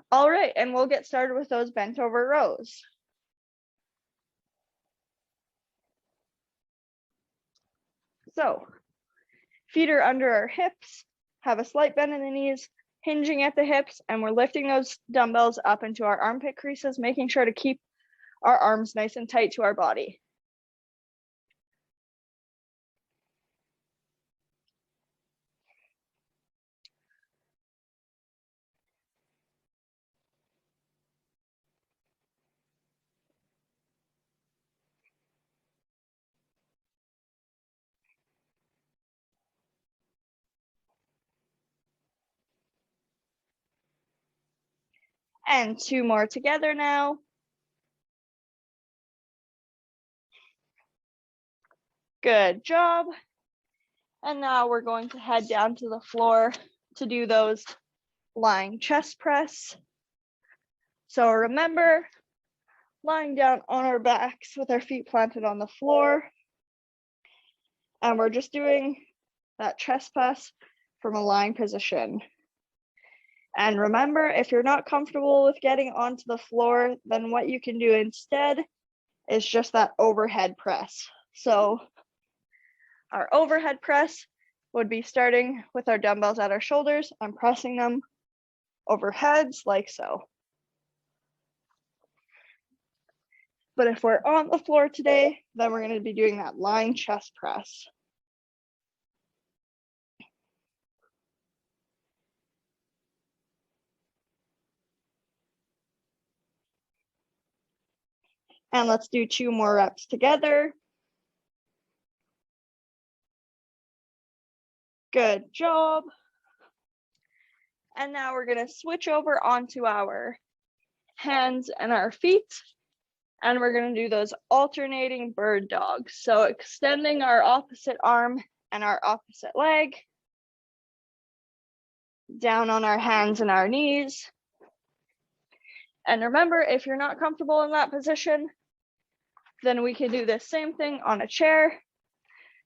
All right, and we'll get started with those bent over rows. So, feet are under our hips, have a slight bend in the knees, hinging at the hips, and we're lifting those dumbbells up into our armpit creases, making sure to keep our arms nice and tight to our body. And 2 more together now. Good job. And now we're going to head down to the floor to do those lying chest press. So remember, lying down on our backs with our feet planted on the floor. And we're just doing that chest press from a lying position. And remember, if you're not comfortable with getting onto the floor, then what you can do instead is just that overhead press. So our overhead press would be starting with our dumbbells at our shoulders and pressing them overheads like so. But if we're on the floor today, then we're going to be doing that lying chest press. And let's do 2 more reps together. Good job. And now we're going to switch over onto our hands and our feet. And we're going to do those alternating bird dogs. So extending our opposite arm and our opposite leg. Down on our hands and our knees. And remember, if you're not comfortable in that position, then we can do the same thing on a chair.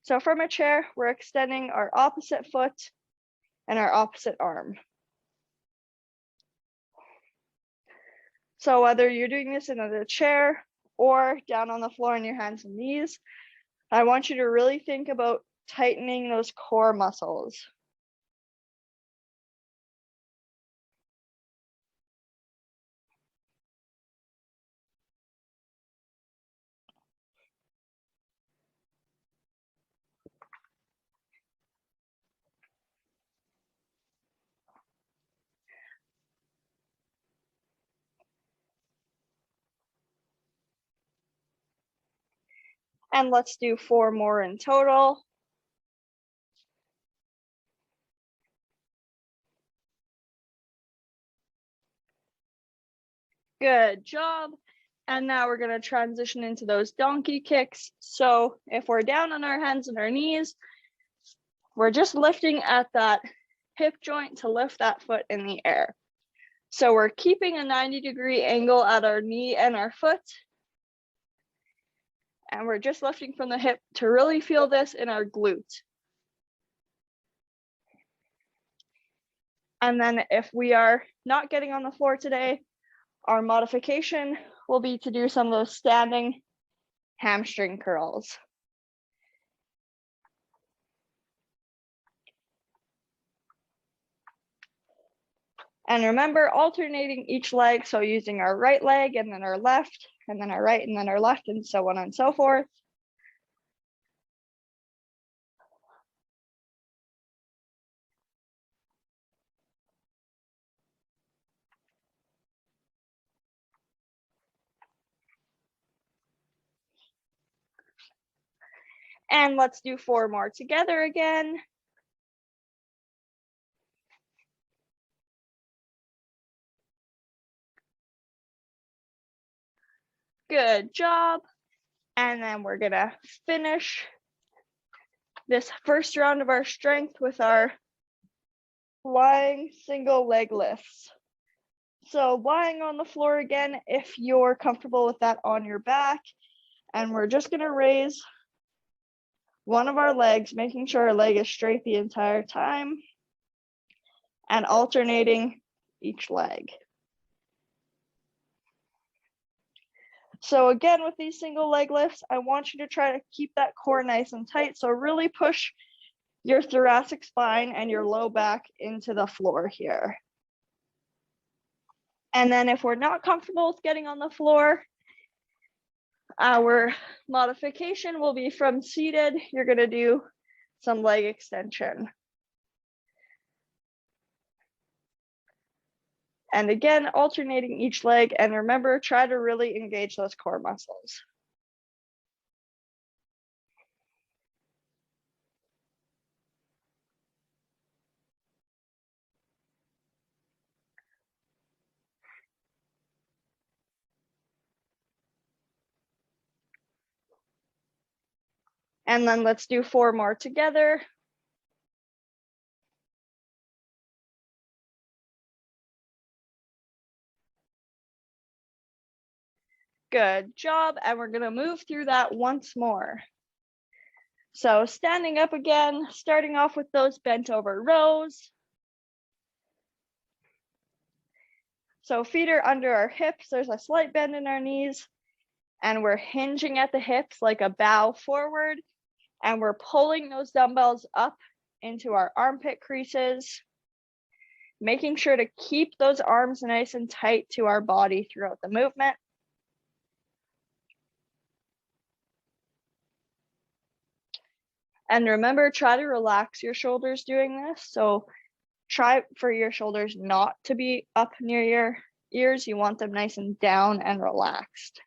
So from a chair, we're extending our opposite foot and our opposite arm. So whether you're doing this in a chair or down on the floor on your hands and knees, I want you to really think about tightening those core muscles. And let's do 4 more in total. Good job. And now we're going to transition into those donkey kicks. So if we're down on our hands and our knees, we're just lifting at that hip joint to lift that foot in the air. So we're keeping a 90-degree angle at our knee and our foot. And we're just lifting from the hip to really feel this in our glute. And then if we are not getting on the floor today, our modification will be to do some of those standing hamstring curls. And remember, alternating each leg, so using our right leg and then our left, and then our right and then our left, and so on and so forth. And let's do 4 more together again. Good job. And then we're gonna finish this first round of our strength with our lying single leg lifts. So lying on the floor again, if you're comfortable with that on your back, and we're just gonna raise one of our legs, making sure our leg is straight the entire time, and alternating each leg. So again, with these single leg lifts, I want you to try to keep that core nice and tight. So really push your thoracic spine and your low back into the floor here. And then if we're not comfortable with getting on the floor, our modification will be from seated, you're gonna do some leg extension. And again, alternating each leg, and remember, try to really engage those core muscles. And then let's do 4 more together. Good job. And we're gonna move through that once more. So standing up again, starting off with those bent over rows. So feet are under our hips. There's a slight bend in our knees, and we're hinging at the hips like a bow forward, and we're pulling those dumbbells up into our armpit creases, making sure to keep those arms nice and tight to our body throughout the movement. And remember, try to relax your shoulders doing this. So try for your shoulders not to be up near your ears. You want them nice and down and relaxed.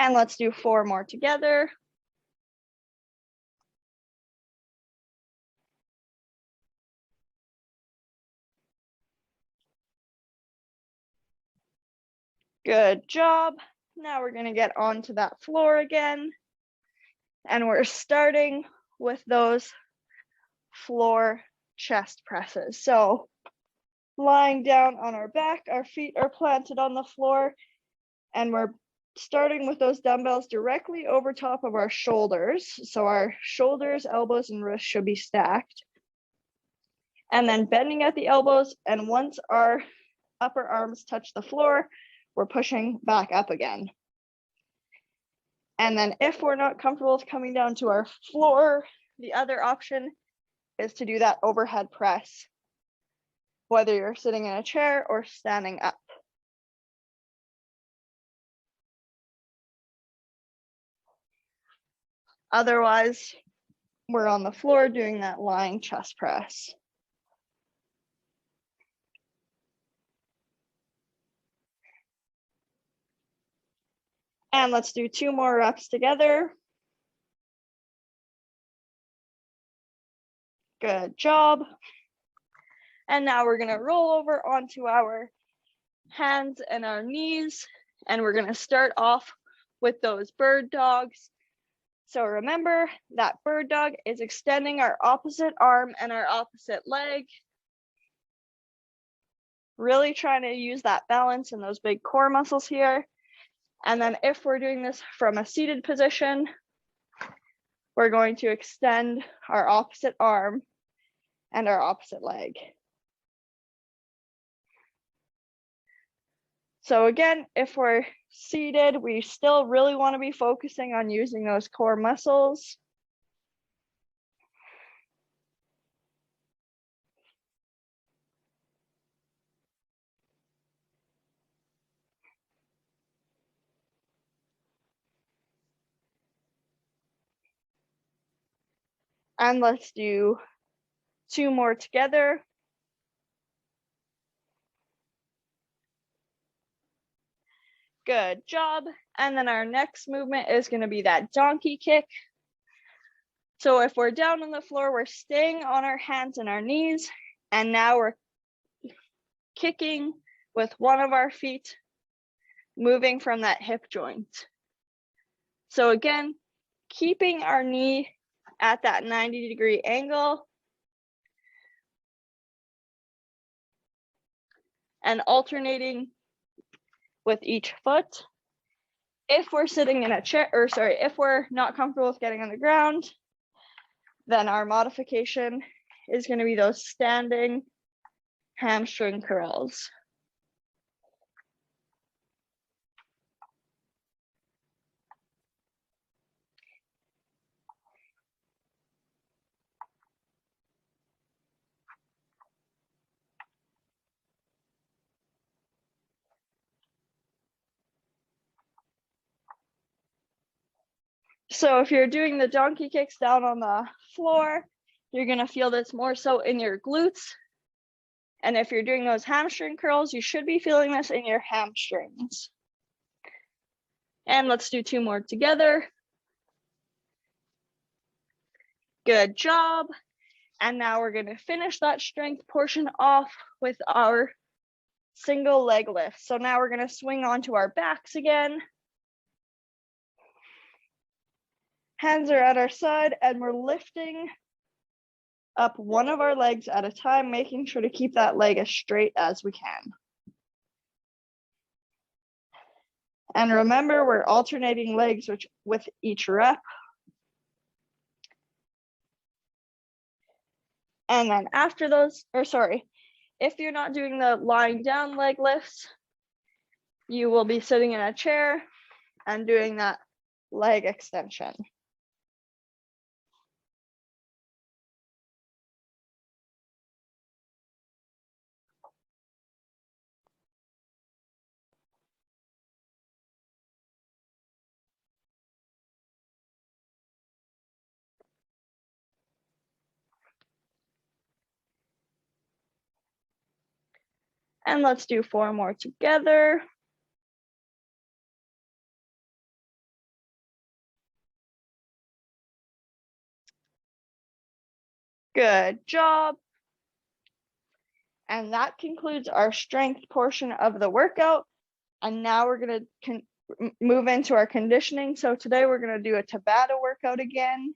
And let's do 4 more together. Good job. Now we're gonna get onto that floor again. And we're starting with those floor chest presses. So lying down on our back, our feet are planted on the floor, and we're starting with those dumbbells directly over top of our shoulders. So our shoulders, elbows, and wrists should be stacked. And then bending at the elbows, and once our upper arms touch the floor, we're pushing back up again. And then if we're not comfortable with coming down to our floor, the other option is to do that overhead press, whether you're sitting in a chair or standing up. Otherwise, we're on the floor doing that lying chest press. And let's do 2 more reps together. Good job. And now we're gonna roll over onto our hands and our knees, and we're gonna start off with those bird dogs. So remember that bird dog is extending our opposite arm and our opposite leg. Really trying to use that balance and those big core muscles here. And then if we're doing this from a seated position, we're going to extend our opposite arm and our opposite leg. So again, if we're seated, we still really want to be focusing on using those core muscles. And let's do 2 more together. Good job. And then our next movement is going to be that donkey kick. So if we're down on the floor, we're staying on our hands and our knees. And now we're kicking with one of our feet, moving from that hip joint. So again, keeping our knee at that 90-degree angle. And alternating with each foot. If we're sitting in a chair, if we're not comfortable with getting on the ground, then our modification is going to be those standing hamstring curls. So if you're doing the donkey kicks down on the floor, you're going to feel this more so in your glutes. And if you're doing those hamstring curls, you should be feeling this in your hamstrings. And let's do 2 more together. Good job. And now we're going to finish that strength portion off with our single leg lift. So now we're going to swing onto our backs again. Hands are at our side and we're lifting up one of our legs at a time, making sure to keep that leg as straight as we can. And remember, we're alternating legs with each rep. And then after those, if you're not doing the lying down leg lifts, you will be sitting in a chair and doing that leg extension. And let's do 4 more together. Good job. And that concludes our strength portion of the workout. And now we're going to move into our conditioning. So today we're going to do a Tabata workout again.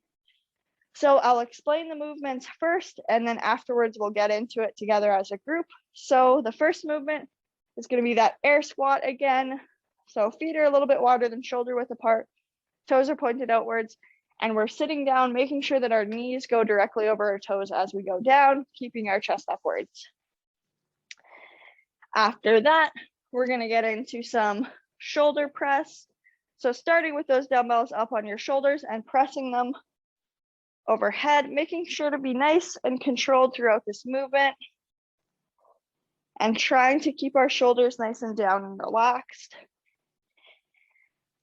So I'll explain the movements first, and then afterwards we'll get into it together as a group. So the first movement is going to be that air squat again. So feet are a little bit wider than shoulder width apart, toes are pointed outwards, and we're sitting down, making sure that our knees go directly over our toes as we go down, keeping our chest upwards. After that, we're going to get into some shoulder press. So starting with those dumbbells up on your shoulders and pressing them overhead, making sure to be nice and controlled throughout this movement and trying to keep our shoulders nice and down and relaxed.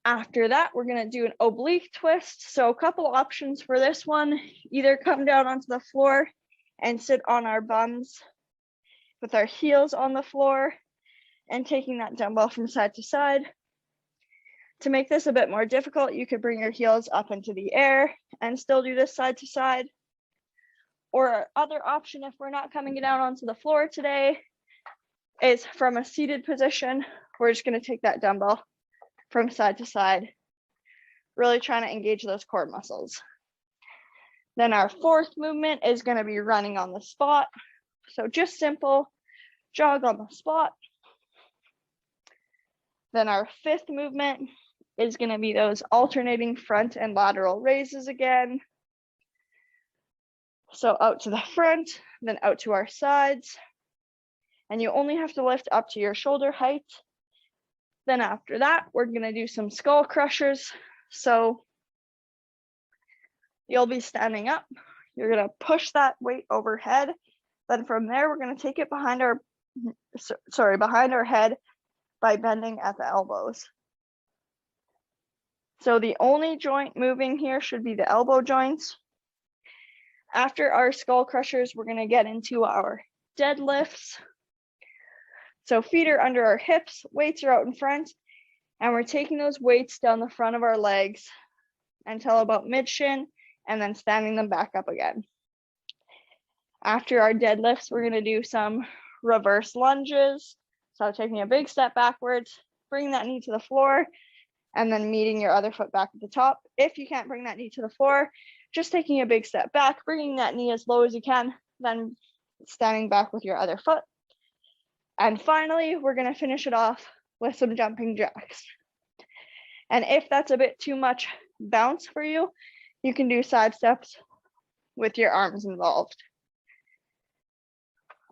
After that, we're going to do an oblique twist. So a couple options for this one: either come down onto the floor and sit on our bums with our heels on the floor and taking that dumbbell from side to side. To make this a bit more difficult, you could bring your heels up into the air and still do this side to side. Or our other option, if we're not coming down onto the floor today, is from a seated position. We're just going to take that dumbbell from side to side, really trying to engage those core muscles. Then our 4th movement is going to be running on the spot. So just simple jog on the spot. Then our 5th movement is going to be those alternating front and lateral raises again. So out to the front, then out to our sides. And you only have to lift up to your shoulder height. Then after that, we're going to do some skull crushers. So you'll be standing up. You're going to push that weight overhead. Then from there, we're going to take it behind our head by bending at the elbows. So the only joint moving here should be the elbow joints. After our skull crushers, we're going to get into our deadlifts. So feet are under our hips, weights are out in front, and we're taking those weights down the front of our legs until about mid-shin, and then standing them back up again. After our deadlifts, we're going to do some reverse lunges. So taking a big step backwards, bring that knee to the floor, and then meeting your other foot back at the top. If you can't bring that knee to the floor, just taking a big step back, bringing that knee as low as you can, then standing back with your other foot. And finally, we're going to finish it off with some jumping jacks. And if that's a bit too much bounce for you, you can do side steps with your arms involved.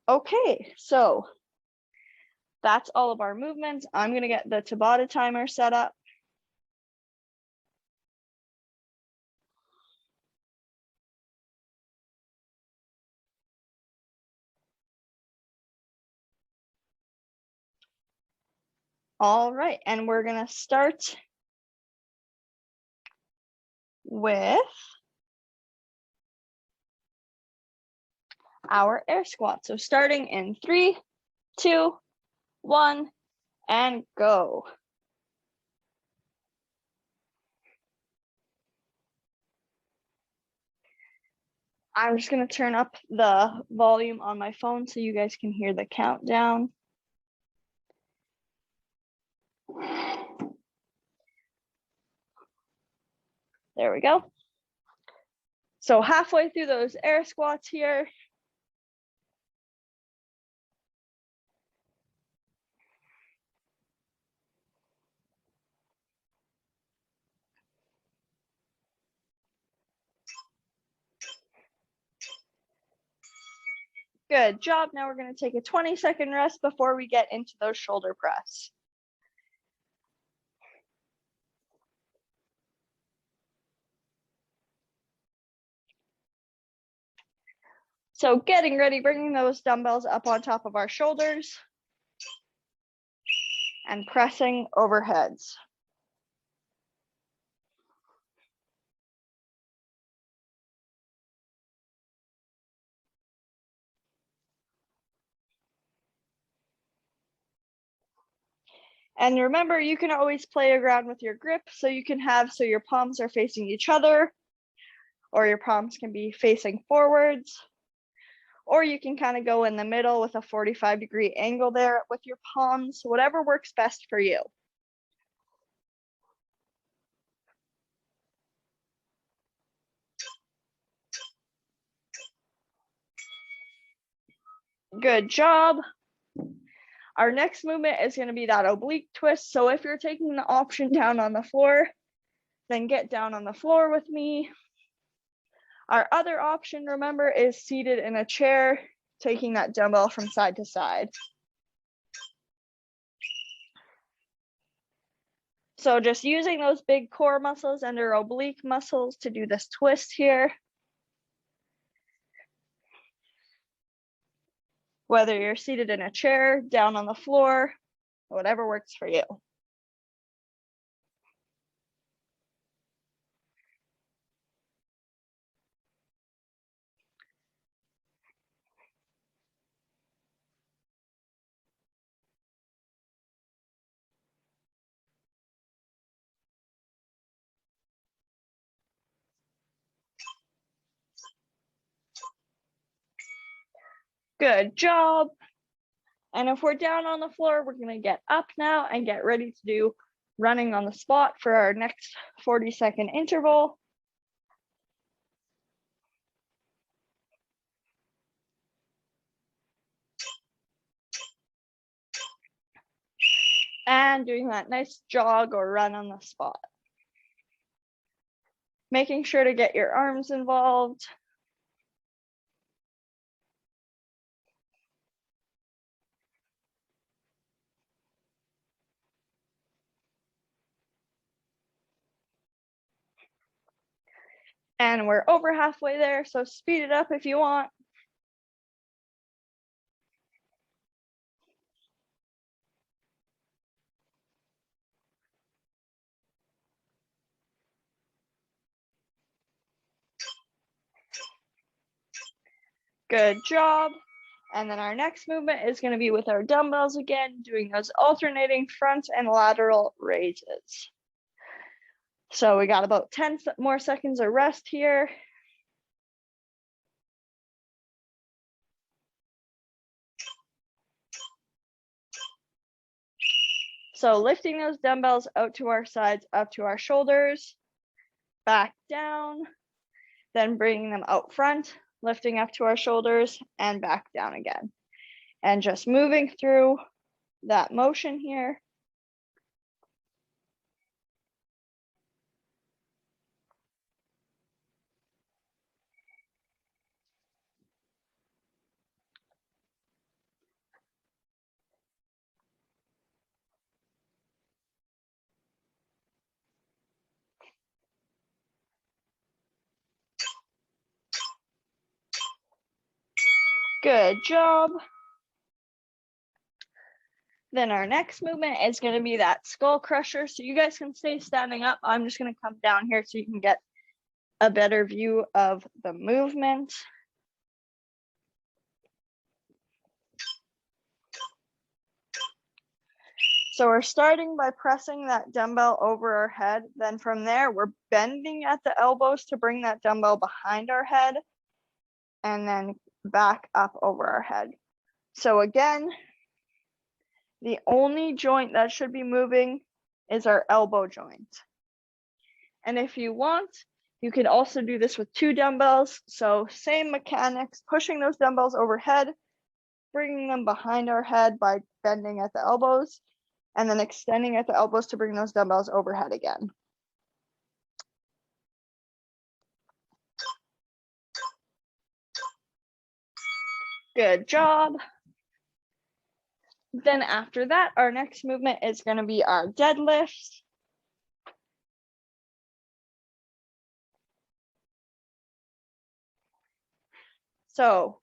Okay, so that's all of our movements. I'm gonna get the Tabata timer set up. All right, and we're gonna start with our air squat. So starting in 3, 2, 1, and go. I'm just gonna turn up the volume on my phone so you guys can hear the countdown. There we go. So halfway through those air squats here. Good job. Now we're going to take a 20-second rest before we get into those shoulder press. So getting ready, bringing those dumbbells up on top of our shoulders and pressing overheads. And remember, you can always play around with your grip, so you can have so your palms are facing each other, or your palms can be facing forwards, or you can kind of go in the middle with a 45-degree angle there with your palms, whatever works best for you. Good job. Our next movement is going to be that oblique twist. So if you're taking the option down on the floor, then get down on the floor with me. Our other option, remember, is seated in a chair, taking that dumbbell from side to side. So just using those big core muscles and our oblique muscles to do this twist here. Whether you're seated in a chair, down on the floor, whatever works for you. Good job. And if we're down on the floor, we're going to get up now and get ready to do running on the spot for our next 40-second interval. And doing that nice jog or run on the spot. Making sure to get your arms involved. And we're over halfway there, so speed it up if you want. Good job. And then our next movement is going to be with our dumbbells again, doing those alternating front and lateral raises. So we got about 10 more seconds of rest here. So lifting those dumbbells out to our sides, up to our shoulders, back down, then bringing them out front, lifting up to our shoulders and back down again. And just moving through that motion here. Good job. Then our next movement is going to be that skull crusher. So you guys can stay standing up. I'm just going to come down here so you can get a better view of the movement. So we're starting by pressing that dumbbell over our head. Then from there, we're bending at the elbows to bring that dumbbell behind our head and then back up over our head. So again, the only joint that should be moving is our elbow joint. And if you want, you can also do this with 2 dumbbells. So same mechanics, pushing those dumbbells overhead, bringing them behind our head by bending at the elbows, and then extending at the elbows to bring those dumbbells overhead again. Good job. Then after that, our next movement is going to be our deadlifts. So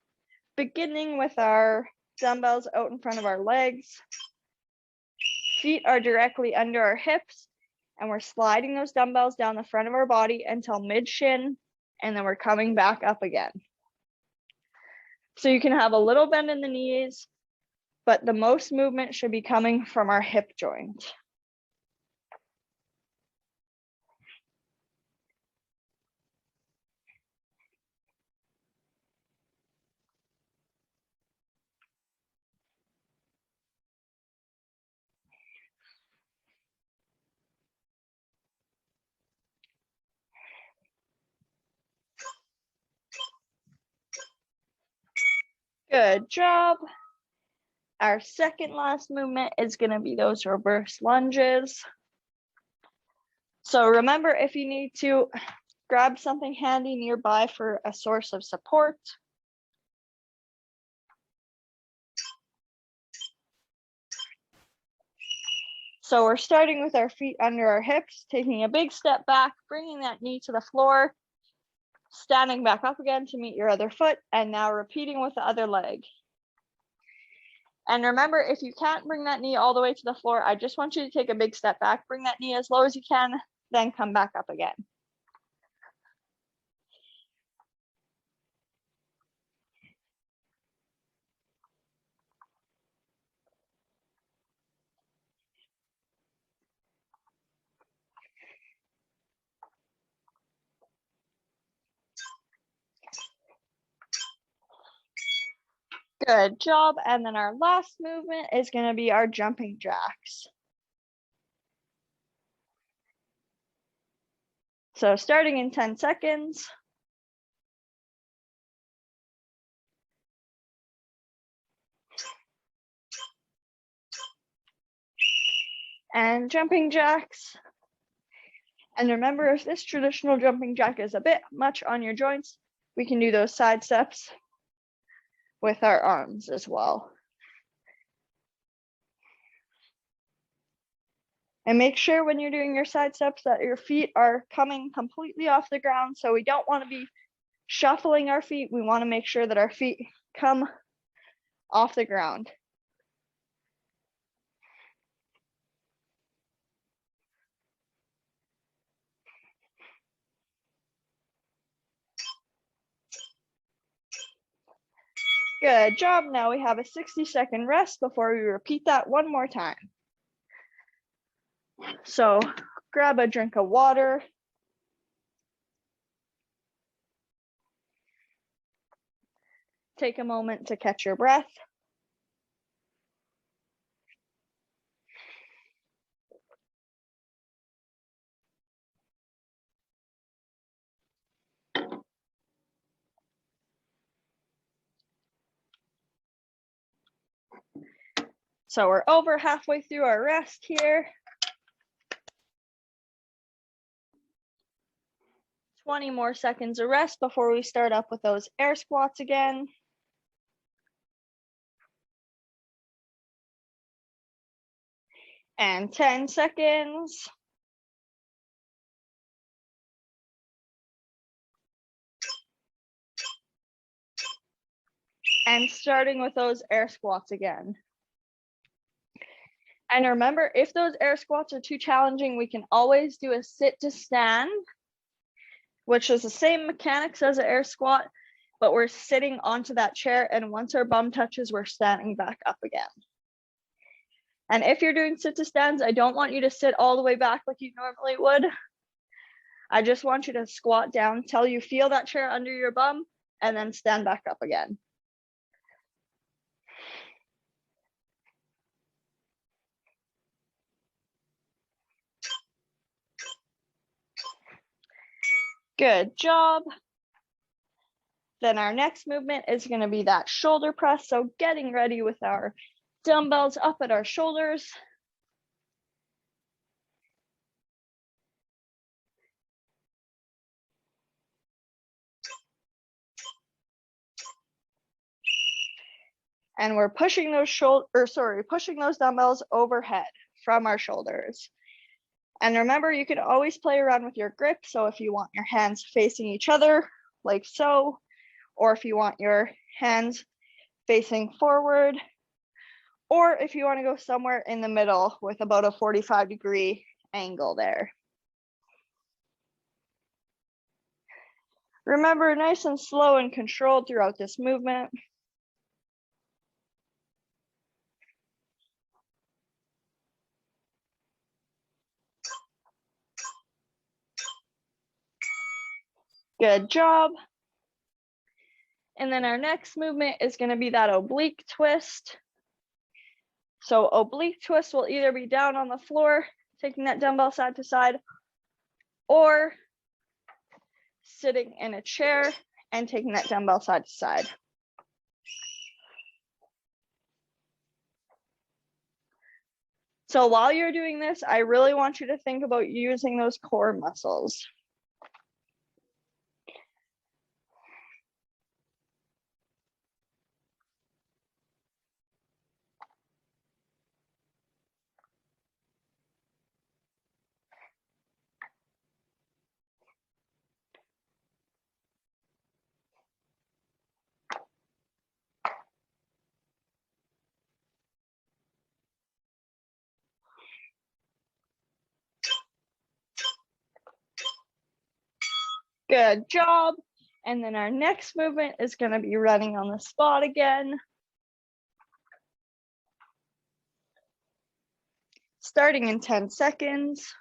beginning with our dumbbells out in front of our legs, feet are directly under our hips, and we're sliding those dumbbells down the front of our body until mid shin, and then we're coming back up again. So you can have a little bend in the knees, but the most movement should be coming from our hip joint. Good job. Our second last movement is going to be those reverse lunges. So remember, if you need to, grab something handy nearby for a source of support. So we're starting with our feet under our hips, taking a big step back, bringing that knee to the floor, standing back up again to meet your other foot, and now repeating with the other leg. And remember, if you can't bring that knee all the way to the floor, I just want you to take a big step back, bring that knee as low as you can, then come back up again. Good job. And then our last movement is going to be our jumping jacks. So starting in 10 seconds. And jumping jacks. And remember, if this traditional jumping jack is a bit much on your joints, we can do those side steps with our arms as well. And make sure when you're doing your side steps that your feet are coming completely off the ground. So we don't want to be shuffling our feet. We want to make sure that our feet come off the ground. Good job. Now we have a 60-second rest before we repeat that one more time. So grab a drink of water. Take a moment to catch your breath. So we're over halfway through our rest here. 20 more seconds of rest before we start up with those air squats again. And 10 seconds. And starting with those air squats again. And remember, if those air squats are too challenging, we can always do a sit to stand, which is the same mechanics as an air squat, but we're sitting onto that chair, and once our bum touches, we're standing back up again. And if you're doing sit to stands, I don't want you to sit all the way back like you normally would. I just want you to squat down till you feel that chair under your bum, and then stand back up again. Good job. Then our next movement is going to be that shoulder press. So getting ready with our dumbbells up at our shoulders. And we're pushing those pushing those dumbbells overhead from our shoulders. And remember, you can always play around with your grip. So if you want your hands facing each other, like so, or if you want your hands facing forward, or if you want to go somewhere in the middle with about a 45-degree angle there. Remember, nice and slow and controlled throughout this movement. Good job. And then our next movement is going to be that oblique twist. So oblique twist will either be down on the floor, taking that dumbbell side to side, or sitting in a chair and taking that dumbbell side to side. So while you're doing this, I really want you to think about using those core muscles. Good job. And then our next movement is going to be running on the spot again. Starting in 10 seconds.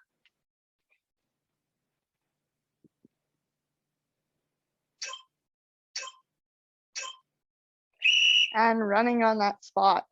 And running on that spot.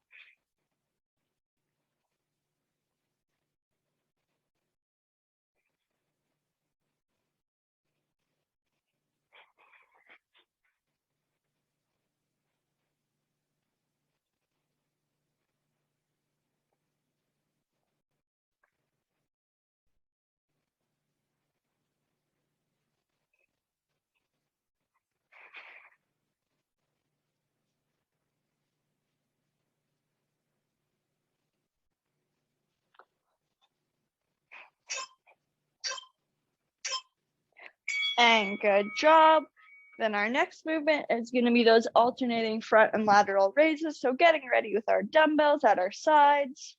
And good job. Then our next movement is going to be those alternating front and lateral raises. So getting ready with our dumbbells at our sides.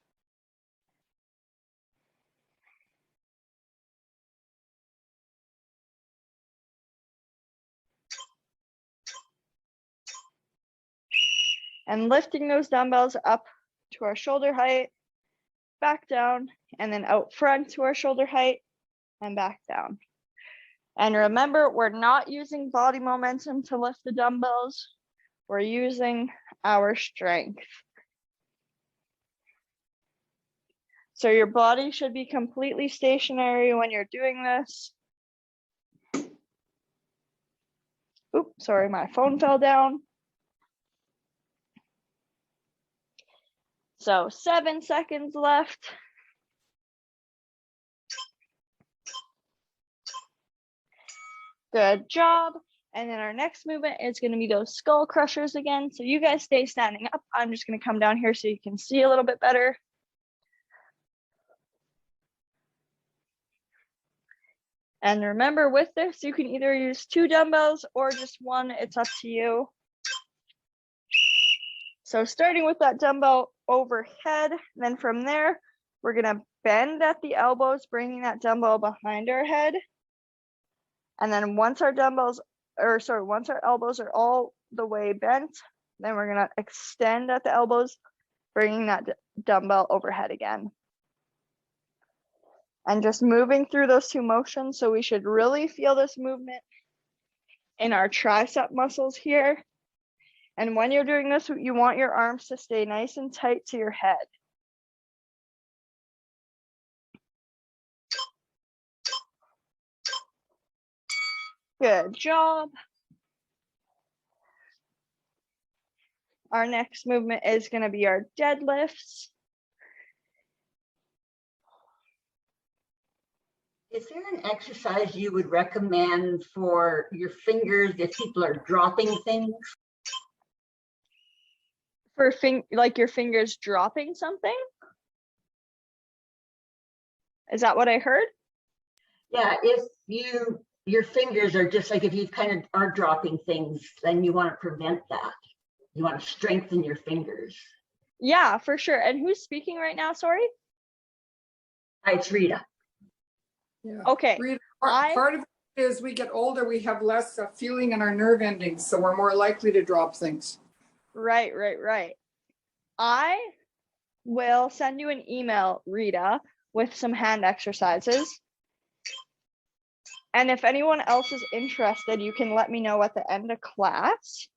And lifting those dumbbells up to our shoulder height, back down, and then out front to our shoulder height and back down. And remember, we're not using body momentum to lift the dumbbells. We're using our strength. So your body should be completely stationary when you're doing this. Oops, sorry, my phone fell down. So 7 seconds left. Good job. And then our next movement is going to be those skull crushers again. So you guys stay standing up. I'm just going to come down here so you can see a little bit better. And remember, with this, you can either use 2 dumbbells or just 1. It's up to you. So starting with that dumbbell overhead, then from there, we're gonna bend at the elbows, bringing that dumbbell behind our head. And then once our elbows are all the way bent, then we're gonna extend at the elbows, bringing that dumbbell overhead again. And just moving through those two motions. So we should really feel this movement in our tricep muscles here. And when you're doing this, you want your arms to stay nice and tight to your head. Good job. Our next movement is going to be our deadlifts. Is there an exercise you would recommend for your fingers if people are dropping things? For like your fingers dropping something? Is that what I heard? Yeah, if your fingers are just like, if you kind of are dropping things, then you want to prevent that. You want to strengthen your fingers. Yeah, for sure. And who's speaking right now? Sorry. Hi, it's Rita. Yeah. Okay. Rita, part of it is we get older, we have less feeling in our nerve endings, so we're more likely to drop things. Right. I will send you an email, Rita, with some hand exercises. And if anyone else is interested, you can let me know at the end of class.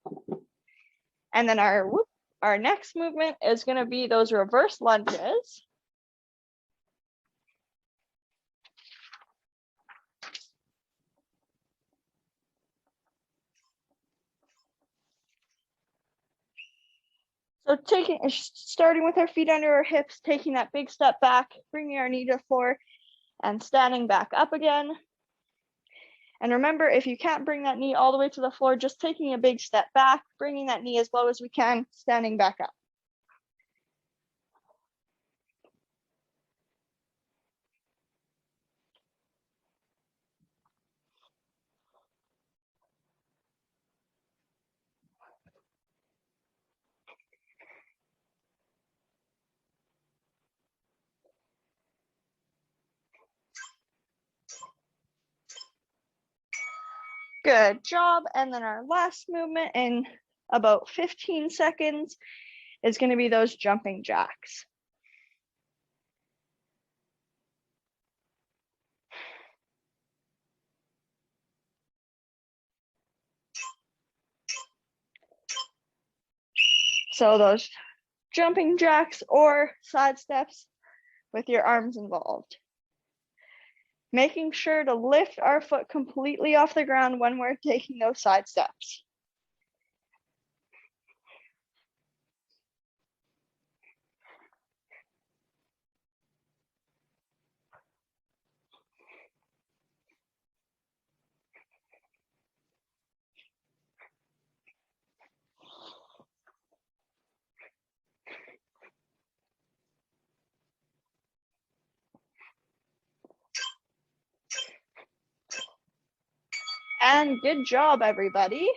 And then our next movement is going to be those reverse lunges. So starting with our feet under our hips, taking that big step back, bringing our knee to the floor, and standing back up again. And remember, if you can't bring that knee all the way to the floor, just taking a big step back, bringing that knee as low as we can, standing back up. Good job. And then our last movement in about 15 seconds is going to be those jumping jacks. So those jumping jacks or side steps with your arms involved. Making sure to lift our foot completely off the ground when we're taking those side steps. And good job, everybody.